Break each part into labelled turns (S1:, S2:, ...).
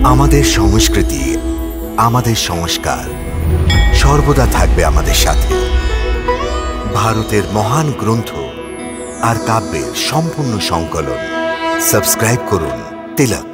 S1: আমাদের সংস্কৃতি, আমাদের সংস্কার সর্বদা থাকবে আমাদের সাথে। ভারতের মহান গ্রন্থ আর কাব্যের সম্পূর্ণ সংকলন। সাবস্ক্রাইব করুন তিলক।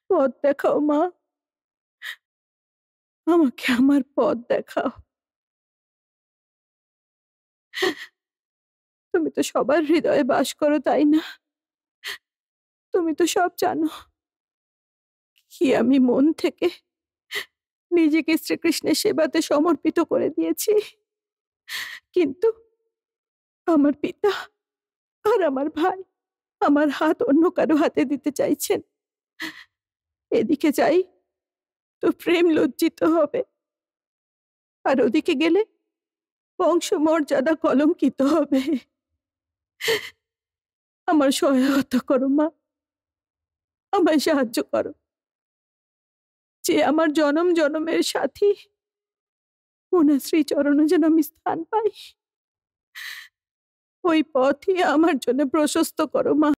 S2: পথ দেখাও মা, আমাকে আমার পথ দেখাও। তুমি তো সবার হৃদয়ে বাস করো, তাই না? তুমি তো সব জানো কি আমি মন থেকে নিজেকে শ্রীকৃষ্ণের সেবাতে সমর্পিত করে দিয়েছি। কিন্তু আমার পিতা আর আমার ভাই আমার হাত অন্য কারো হাতে দিতে চাইছেন। এদিকে যাই তো প্রেম লজ্জিত হবে, আর ওদিকে গেলে বংশমর্যাদা কলঙ্কিত হবে। আমার সহায়তা করো মা, আমায় সাহায্য করো, যে আমার জনম জনমের সাথী ওনার শ্রীচরণে যেন আমি স্থান পাই। ওই পথই আমার জন্য প্রশস্ত করো মা।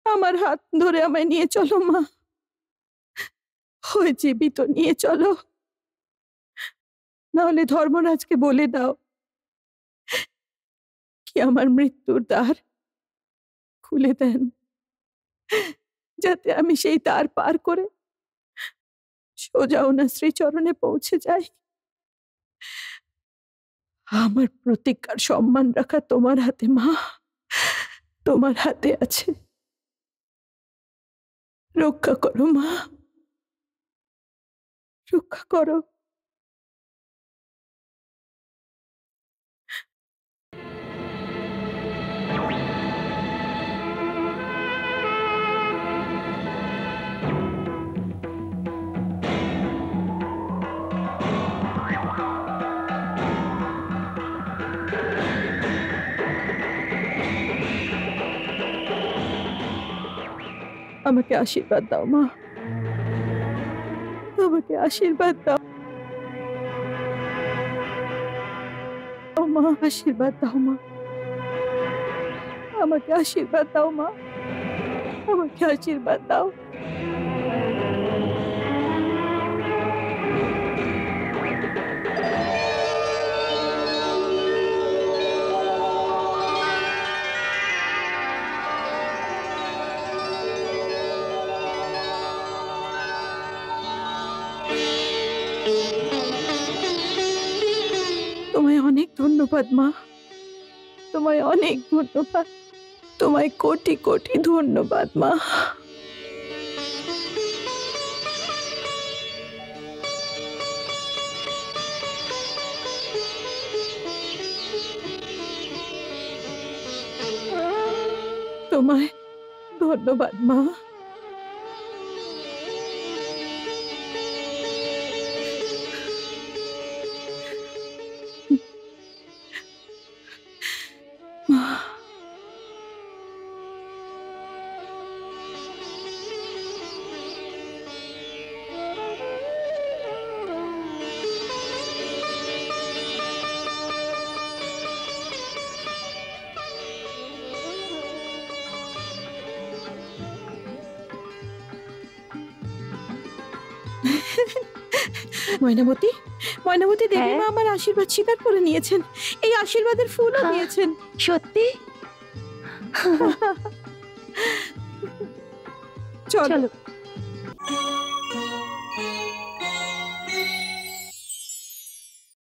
S2: আমার হাত ধরে আমায় নিয়ে চলো মা, ওই জীবিত নিয়ে চলো। নাহলে ধর্মরাজকে বলে দাও কি আমার মৃত্যুর দ্বার খুলে দেন, যাতে আমি সেই দ্বার পার করে সোজা ওনার শ্রীচরণে পৌঁছে যাই। আমার প্রতিজ্ঞার সম্মান রাখা তোমার হাতে মা, তোমার হাতে আছে। রক্ষা করো মা, রক্ষা করো। আমাকে আশীর্বাদ দাও মা, আমাকে আশীর্বাদ দাও মা, আশীর্বাদ দাও মা, আমাকে আশীর্বাদ দাও মা, আমাকে আশীর্বাদ দাও। তোমায় অনেক ধন্যবাদ মা, তোমায় অনেক ধন্যবাদ, তোমায় কোটি কোটি ধন্যবাদ মা। তোমায় ধন্যবাদ মা। মা, ময়নাবতী, ময়নাবতী দেবী
S3: হ্যাঁ?
S2: মা আমার আশীর্বাদ স্বীকার করে নিয়েছেন, এই আশীর্বাদের ফুলও
S3: হ্যাঁ।
S2: দিয়েছেন।
S3: সত্যি?
S2: চলো।
S3: চলো।